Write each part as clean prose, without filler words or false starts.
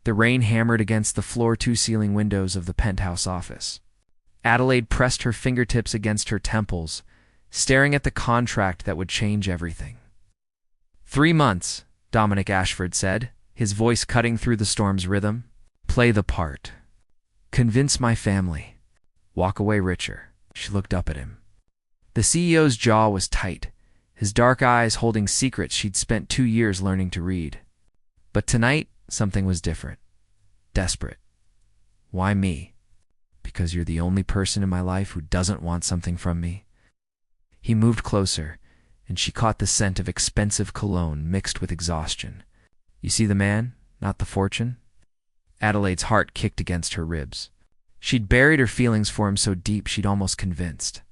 The rain hammered against the floor-to-ceiling windows of the penthouse office. Adelaide pressed her fingertips against her temples, staring at the contract that would change everything. 3 months, Dominic Ashford said, his voice cutting through the storm's rhythm. Play the part. Convince my family. Walk away richer. She looked up at him. The CEO's jaw was tight, his dark eyes holding secrets she'd spent 2 years learning to read. But tonight, something was different. Desperate. Why me? Because you're the only person in my life who doesn't want something from me. He moved closer, and she caught the scent of expensive cologne mixed with exhaustion. You see the man, not the fortune? Adelaide's heart kicked against her ribs. She'd buried her feelings for him so deep she'd almost convinced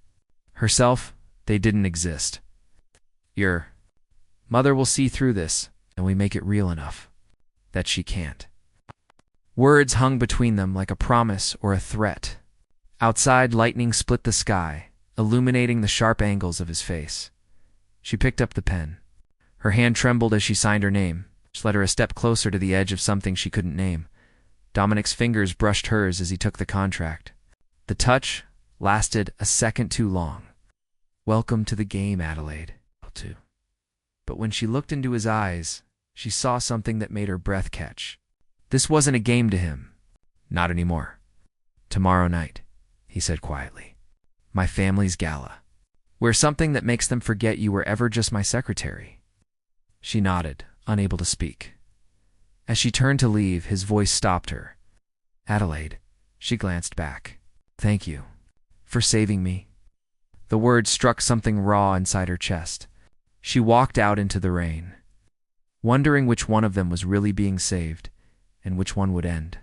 herself they didn't exist. Your mother will see through this, and we make it real enough that she can't. Words hung between them like a promise or a threat. Outside, lightning split the sky, illuminating the sharp angles of his face. She picked up the pen. Her hand trembled as she signed her name, which led her a step closer to the edge of something she couldn't name. Dominic's fingers brushed hers as he took the contract. The touch lasted a second too long. Welcome to the game, Adelaide. But when she looked into his eyes, she saw something that made her breath catch. This wasn't a game to him. Not anymore. Tomorrow night, he said quietly. My family's gala. Wear something that makes them forget you were ever just my secretary. She nodded, unable to speak. As she turned to leave, his voice stopped her. Adelaide, she glanced back. Thank you for saving me. The words struck something raw inside her chest. She walked out into the rain, wondering which one of them was really being saved and which one would end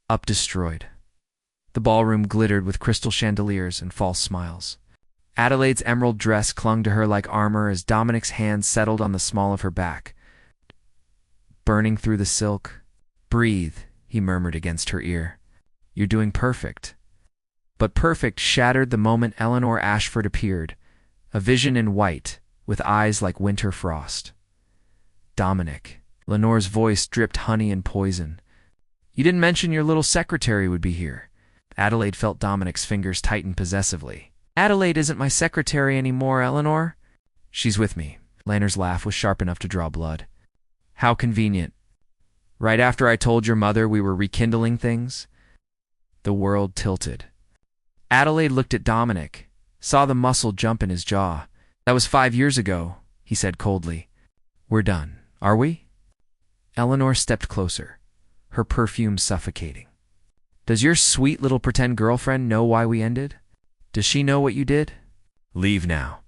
up destroyed. The ballroom glittered with crystal chandeliers and false smiles. Adelaide's emerald dress clung to her like armor as Dominic's hands settled on the small of her back, burning through the silk. Breathe, he murmured against her ear. You're doing perfect. But perfect shattered the moment Eleanor Ashford appeared, a vision in white, with eyes like winter frost. Dominic. Lenore's voice dripped honey and poison. You didn't mention your little secretary would be here. Adelaide felt Dominic's fingers tighten possessively. Adelaide isn't my secretary anymore, Eleanor. She's with me. Lanor's laugh was sharp enough to draw blood. How convenient. Right after I told your mother we were rekindling things? The world tilted. Adelaide looked at Dominic, saw the muscle jump in his jaw. That was 5 years ago, he said coldly. We're done, are we? Eleanor stepped closer, her perfume suffocating. Does your sweet little pretend girlfriend know why we ended? Does she know what you did? Leave now.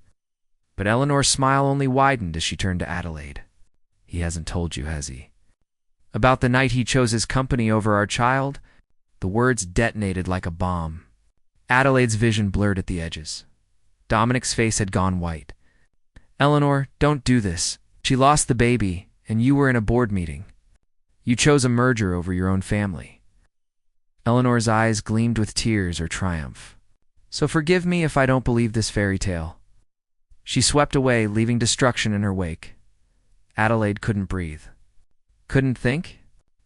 But Eleanor's smile only widened as she turned to Adelaide. He hasn't told you, has he? About the night he chose his company over our child? The words detonated like a bomb. Adelaide's vision blurred at the edges. Dominic's face had gone white. Eleanor, don't do this. She lost the baby, and you were in a board meeting. You chose a merger over your own family. Eleanor's eyes gleamed with tears or triumph. So forgive me if I don't believe this fairy tale. She swept away, leaving destruction in her wake. Adelaide couldn't breathe. Couldn't think?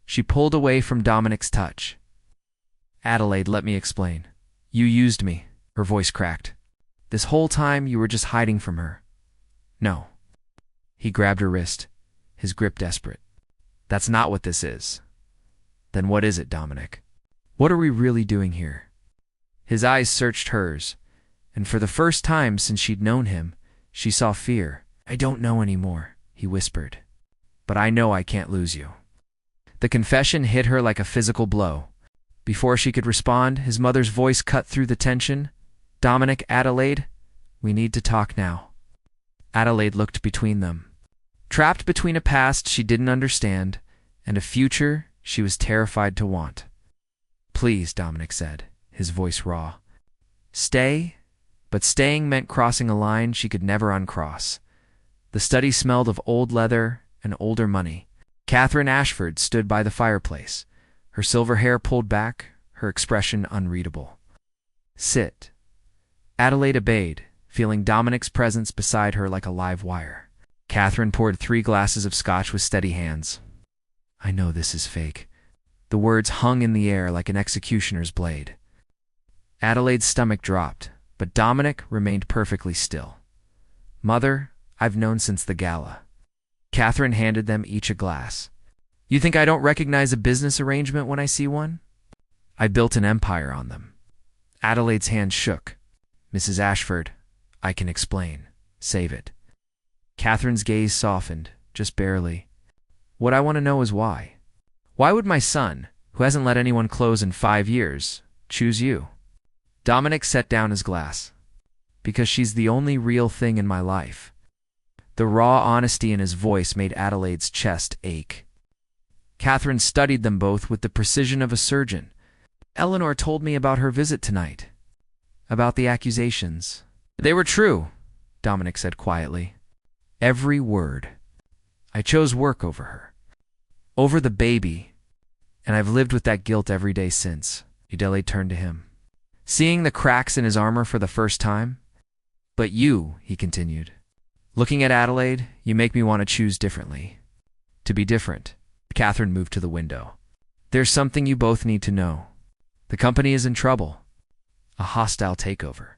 She pulled away from Dominic's touch. Adelaide, let me explain. You used me. Her voice cracked. This whole time you were just hiding from her. No. He grabbed her wrist, his grip desperate. That's not what this is. Then what is it, Dominic? What are we really doing here? His eyes searched hers, and for the first time since she'd known him, she saw fear. I don't know anymore, he whispered. But I know I can't lose you. The confession hit her like a physical blow. Before she could respond, his mother's voice cut through the tension. Dominic, Adelaide, we need to talk now. Adelaide looked between them. Trapped between a past she didn't understand and a future she was terrified to want. Please, Dominic said, his voice raw. Stay? But staying meant crossing a line she could never uncross. The study smelled of old leather and older money. Catherine Ashford stood by the fireplace, her silver hair pulled back, her expression unreadable. Sit. Adelaide obeyed, feeling Dominic's presence beside her like a live wire. Catherine poured 3 glasses of scotch with steady hands. I know this is fake, The words hung in the air like an executioner's blade. Adelaide's stomach dropped, but Dominic remained perfectly still. "Mother, I've known since the gala." Catherine handed them each a glass. "You think I don't recognize a business arrangement when I see one? I built an empire on them." Adelaide's hand shook. "Mrs. Ashford, I can explain. Save it." Catherine's gaze softened, just barely. "What I want to know is why. Why would my son, who hasn't let anyone close in 5 years, choose you?" Dominic set down his glass. "Because she's the only real thing in my life." The raw honesty in his voice made Adelaide's chest ache. Catherine studied them both with the precision of a surgeon. "Eleanor told me about her visit tonight. About the accusations. They were true," Dominic said quietly. "Every word. I chose work over her. Over the baby. And I've lived with that guilt every day since." Adelaide turned to him, seeing the cracks in his armor for the first time. "But you," he continued, "looking at Adelaide, you make me want to choose differently. To be different." Catherine moved to the window. "There's something you both need to know. The company is in trouble. A hostile takeover.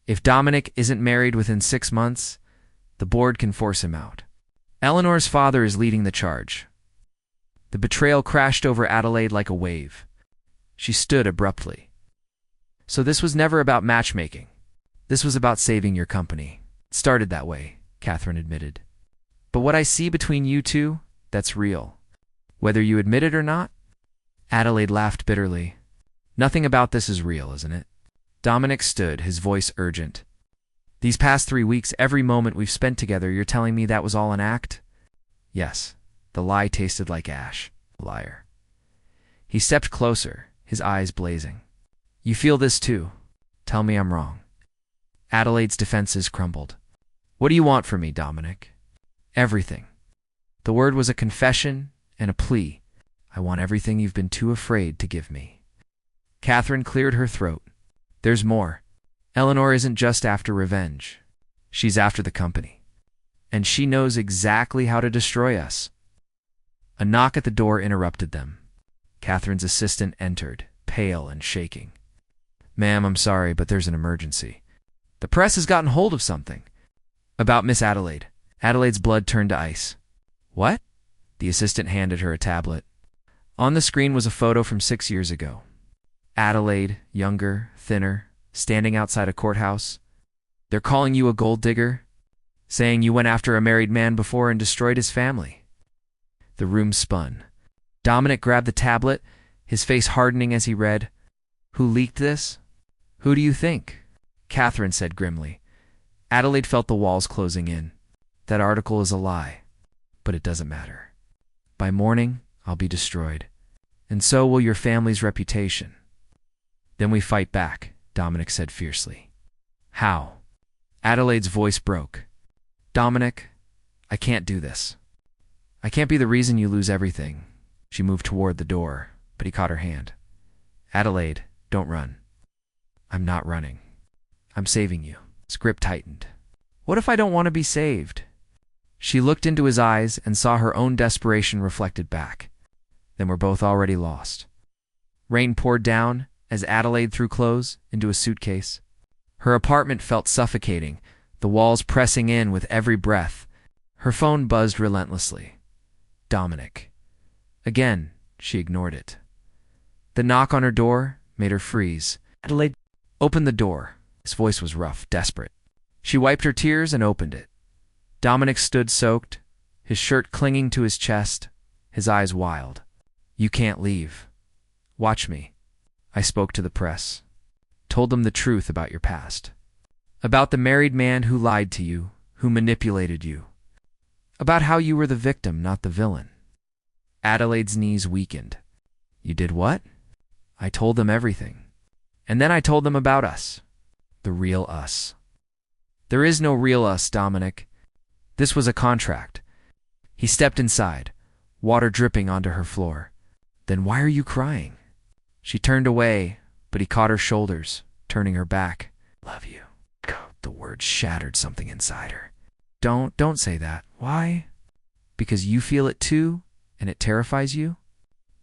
If Dominic isn't married within 6 months, the board can force him out. Eleanor's father is leading the charge." The betrayal crashed over Adelaide like a wave. She stood abruptly. "So this was never about matchmaking. This was about saving your company." "It started that way," Catherine admitted. "But what I see between you two, that's real. Whether you admit it or not." Adelaide laughed bitterly. "Nothing about this is real, isn't it?" Dominic stood, his voice urgent. "These past 3 weeks, every moment we've spent together, you're telling me that was all an act?" "Yes." The lie tasted like ash. Liar. He stepped closer, his eyes blazing. "You feel this too? Tell me I'm wrong." Adelaide's defenses crumbled. "What do you want from me, Dominic?" "Everything." The word was a confession and a plea. "I want everything you've been too afraid to give me." Catherine cleared her throat. "There's more. Eleanor isn't just after revenge. She's after the company. And she knows exactly how to destroy us." A knock at the door interrupted them. Catherine's assistant entered, pale and shaking. "Ma'am, I'm sorry, but there's an emergency. The press has gotten hold of something." "About Miss Adelaide." Adelaide's blood turned to ice. "What?" The assistant handed her a tablet. On the screen was a photo from 6 years ago. Adelaide, younger, thinner, standing outside a courthouse. "They're calling you a gold digger, saying you went after a married man before and destroyed his family." The room spun. Dominic grabbed the tablet, his face hardening as he read. "Who leaked this?" "Who do you think?" Catherine said grimly. Adelaide felt the walls closing in. "That article is a lie. But it doesn't matter. By morning, I'll be destroyed. And so will your family's reputation." "Then we fight back," Dominic said fiercely. "How?" Adelaide's voice broke. "Dominic, I can't do this. I can't be the reason you lose everything." She moved toward the door, but he caught her hand. "Adelaide, don't run." "I'm not running. I'm saving you." His grip tightened. "What if I don't want to be saved?" She looked into his eyes and saw her own desperation reflected back. Then we're both already lost. Rain poured down as Adelaide threw clothes into a suitcase. Her apartment felt suffocating, the walls pressing in with every breath. Her phone buzzed relentlessly. Dominic. Again, she ignored it. The knock on her door made her freeze. "Adelaide, open the door." His voice was rough, desperate. She wiped her tears and opened it. Dominic stood soaked, his shirt clinging to his chest, his eyes wild. "You can't leave. Watch me." "I spoke to the press. Told them the truth about your past. About the married man who lied to you, who manipulated you. About how you were the victim, not the villain." Adelaide's knees weakened. "You did what?" "I told them everything. And then I told them about us. The real us." "There is no real us, Dominic. This was a contract." He stepped inside, water dripping onto her floor. "Then why are you crying?" She turned away, but he caught her shoulders, turning her back. "Love you." The word shattered something inside her. Don't say that." "Why?" "Because you feel it too, and it terrifies you?"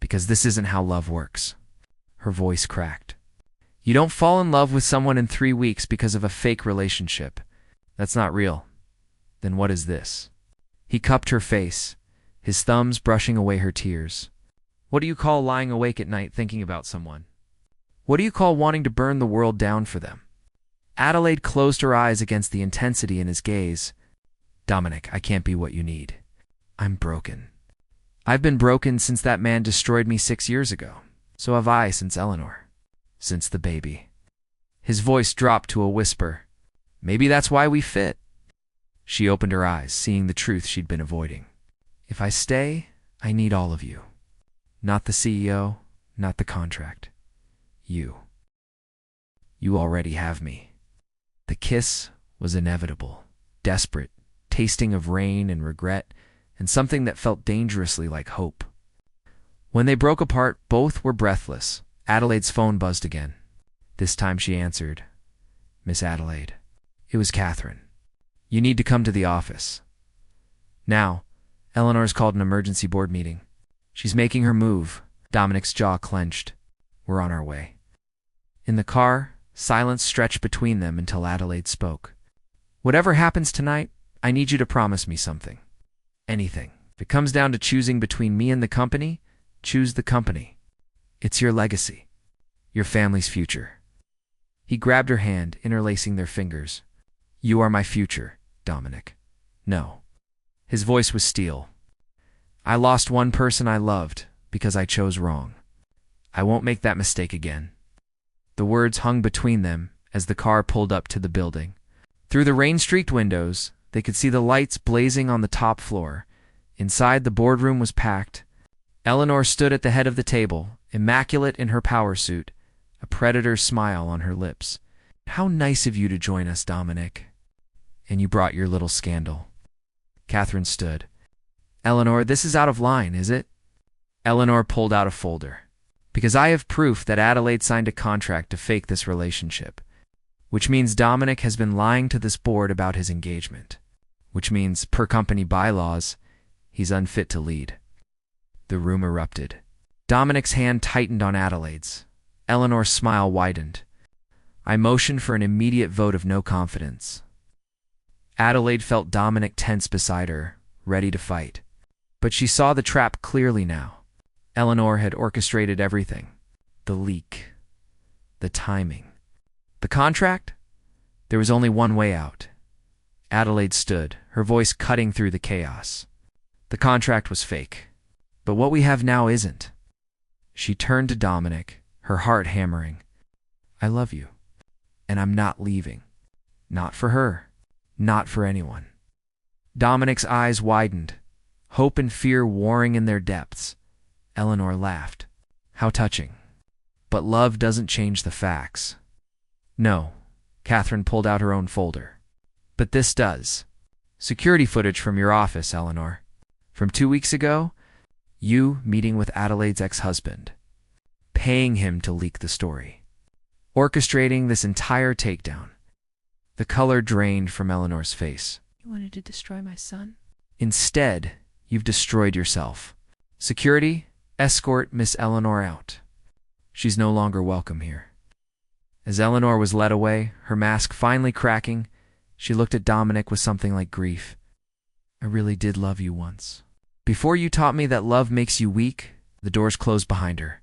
Because this isn't how love works. Her voice cracked. You don't fall in love with someone in 3 weeks because of a fake relationship. That's not real. Then what is this? He cupped her face, his thumbs brushing away her tears. What do you call lying awake at night thinking about someone? What do you call wanting to burn the world down for them? Adelaide closed her eyes against the intensity in his gaze. Dominic, I can't be what you need. I'm broken. I've been broken since that man destroyed me 6 years ago. So have I since Eleanor. Since the baby. His voice dropped to a whisper. Maybe that's why we fit. She opened her eyes, seeing the truth she'd been avoiding. If I stay, I need all of you. Not the CEO, not the contract. You. You already have me. The kiss was inevitable, desperate, tasting of rain and regret, and something that felt dangerously like hope. When they broke apart, both were breathless. Adelaide's phone buzzed again. This time she answered. Miss Adelaide. It was Catherine. You need to come to the office. Now, Eleanor's called an emergency board meeting. She's making her move. Dominic's jaw clenched. We're on our way. In the car, silence stretched between them until Adelaide spoke. Whatever happens tonight, I need you to promise me something. Anything. If it comes down to choosing between me and the company, choose the company. It's your legacy. Your family's future. He grabbed her hand, interlacing their fingers. You are my future, Dominic. No. His voice was steel. I lost one person I loved because I chose wrong. I won't make that mistake again. The words hung between them as the car pulled up to the building. Through the rain-streaked windows, they could see the lights blazing on the top floor. Inside, the boardroom was packed. Eleanor stood at the head of the table, immaculate in her power suit, a predator's smile on her lips. How nice of you to join us, Dominic. And you brought your little scandal. Catherine stood. Eleanor, this is out of line, is it? Eleanor pulled out a folder. Because I have proof that Adelaide signed a contract to fake this relationship. Which means Dominic has been lying to this board about his engagement. Which means, per company bylaws, he's unfit to lead. The room erupted. Dominic's hand tightened on Adelaide's. Eleanor's smile widened. I motioned for an immediate vote of no confidence. Adelaide felt Dominic tense beside her, ready to fight. But she saw the trap clearly now. Eleanor had orchestrated everything. The leak. The timing. The contract? There was only one way out. Adelaide stood, her voice cutting through the chaos. The contract was fake. But what we have now isn't. She turned to Dominic, her heart hammering. I love you. And I'm not leaving. Not for her. Not for anyone. Dominic's eyes widened, hope and fear warring in their depths. Eleanor laughed. How touching. But love doesn't change the facts. No. Catherine pulled out her own folder. But this does. Security footage from your office, Eleanor. From 2 weeks ago, you meeting with Adelaide's ex-husband. Paying him to leak the story. Orchestrating this entire takedown. The color drained from Eleanor's face. You wanted to destroy my son? Instead, you've destroyed yourself. Security, escort Miss Eleanor out. She's no longer welcome here. As Eleanor was led away, her mask finally cracking, she looked at Dominic with something like grief. I really did love you once. Before you taught me that love makes you weak, the doors closed behind her.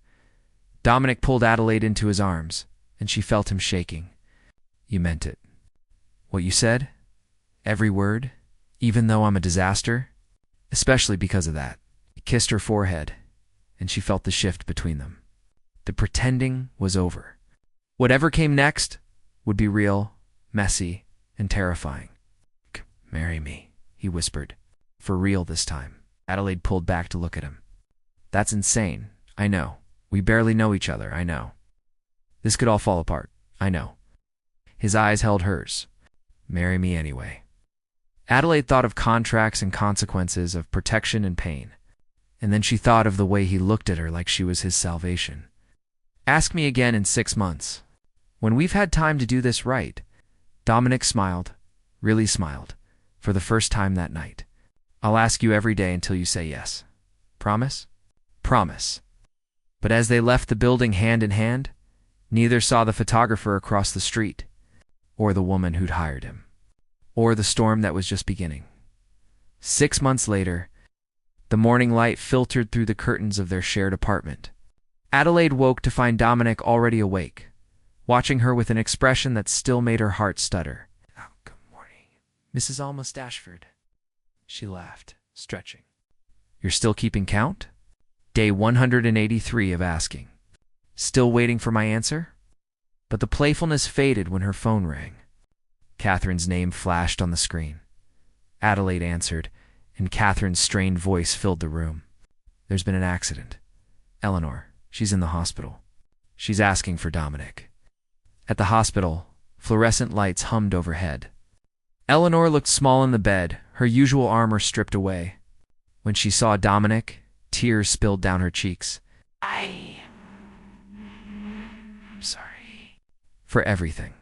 Dominic pulled Adelaide into his arms, and she felt him shaking. You meant it. What you said? Every word? Even though I'm a disaster? Especially because of that. He kissed her forehead, and she felt the shift between them. The pretending was over. Whatever came next would be real, messy, and terrifying. Marry me, he whispered. For real this time. Adelaide pulled back to look at him. That's insane. I know. We barely know each other, I know. This could all fall apart, I know. His eyes held hers. Marry me anyway. Adelaide thought of contracts and consequences, of protection and pain. And then she thought of the way he looked at her like she was his salvation. Ask me again in 6 months. When we've had time to do this right. Dominic smiled, really smiled, for the first time that night. I'll ask you every day until you say yes. Promise? Promise. But as they left the building hand in hand, neither saw the photographer across the street, or the woman who'd hired him, or the storm that was just beginning. 6 months later, the morning light filtered through the curtains of their shared apartment. Adelaide woke to find Dominic already awake, watching her with an expression that still made her heart stutter. "Oh, good morning, Mrs. Almost Ashford," she laughed, stretching. "You're still keeping count? Day 183 of asking. Still waiting for my answer?" But the playfulness faded when her phone rang. Catherine's name flashed on the screen. Adelaide answered, and Catherine's strained voice filled the room. "There's been an accident. Eleanor, she's in the hospital. She's asking for Dominic." At the hospital, fluorescent lights hummed overhead. Eleanor looked small in the bed, her usual armor stripped away. When she saw Dominic, tears spilled down her cheeks. I'm sorry for everything.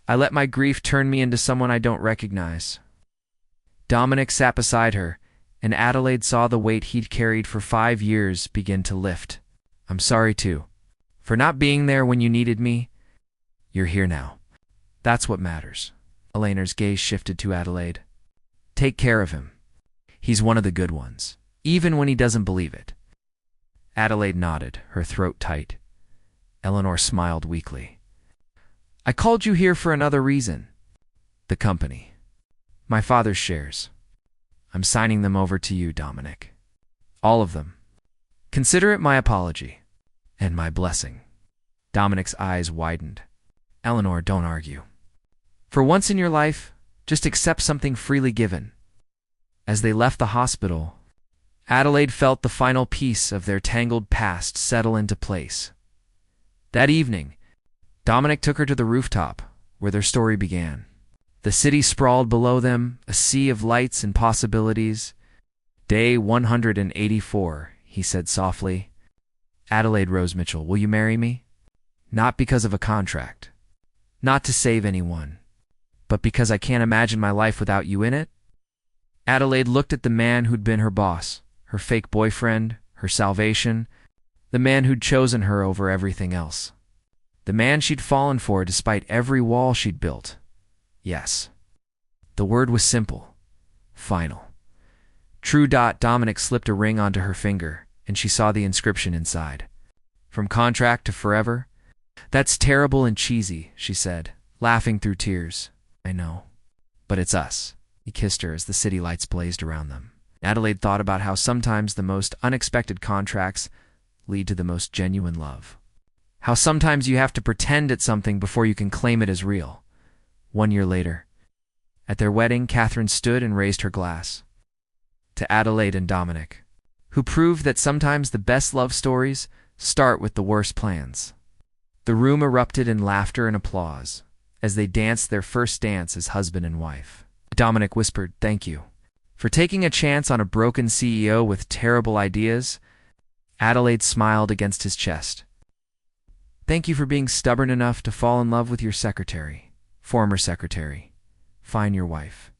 I let my grief turn me into someone I don't recognize." Dominic sat beside her, and Adelaide saw the weight he'd carried for 5 years begin to lift. "I'm sorry, too, for not being there when you needed me. You're here now. That's what matters." Eleanor's gaze shifted to Adelaide. "Take care of him. He's one of the good ones, even when he doesn't believe it." Adelaide nodded, her throat tight. Eleanor smiled weakly. "I called you here for another reason. The company. My father's shares. I'm signing them over to you, Dominic. All of them. Consider it my apology and my blessing." Dominic's eyes widened. "Eleanor, don't argue. For once in your life, just accept something freely given." As they left the hospital, Adelaide felt the final piece of their tangled past settle into place. That evening, Dominic took her to the rooftop, where their story began. The city sprawled below them, a sea of lights and possibilities. "Day 184, he said softly. "Adelaide Rose Mitchell, will you marry me? Not because of a contract. Not to save anyone. But because I can't imagine my life without you in it?" Adelaide looked at the man who'd been her boss, her fake boyfriend, her salvation, the man who'd chosen her over everything else. The man she'd fallen for despite every wall she'd built. Yes. The word was simple. Final. True. Dominic slipped a ring onto her finger, and she saw the inscription inside. "From contract to forever?" "That's terrible and cheesy," she said, laughing through tears. "I know. But it's us." He kissed her as the city lights blazed around them. Adelaide thought about how sometimes the most unexpected contracts lead to the most genuine love. How sometimes you have to pretend it's something before you can claim it as real. 1 year later, at their wedding, Catherine stood and raised her glass. To Adelaide and Dominic, who proved that sometimes the best love stories start with the worst plans. The room erupted in laughter and applause as they danced their first dance as husband and wife. Dominic whispered, "Thank you for taking a chance on a broken CEO with terrible ideas." Adelaide smiled against his chest. "Thank you for being stubborn enough to fall in love with your secretary, former secretary, find your wife."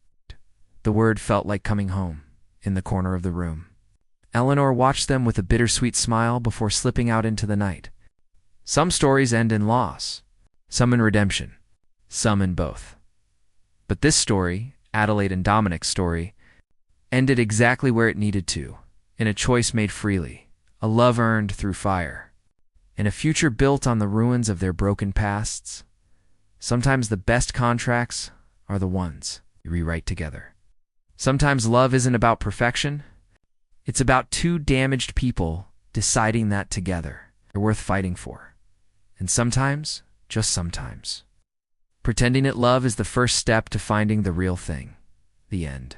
The word felt like coming home in the corner of the room. Eleanor watched them with a bittersweet smile before slipping out into the night. Some stories end in loss, some in redemption, some in both. But this story, Adelaide and Dominic's story, ended exactly where it needed to, in a choice made freely, a love earned through fire, and a future built on the ruins of their broken pasts. Sometimes the best contracts are the ones you rewrite together. Sometimes love isn't about perfection. It's about two damaged people deciding that together they're worth fighting for. And sometimes, just sometimes, pretending that love is the first step to finding the real thing. The end.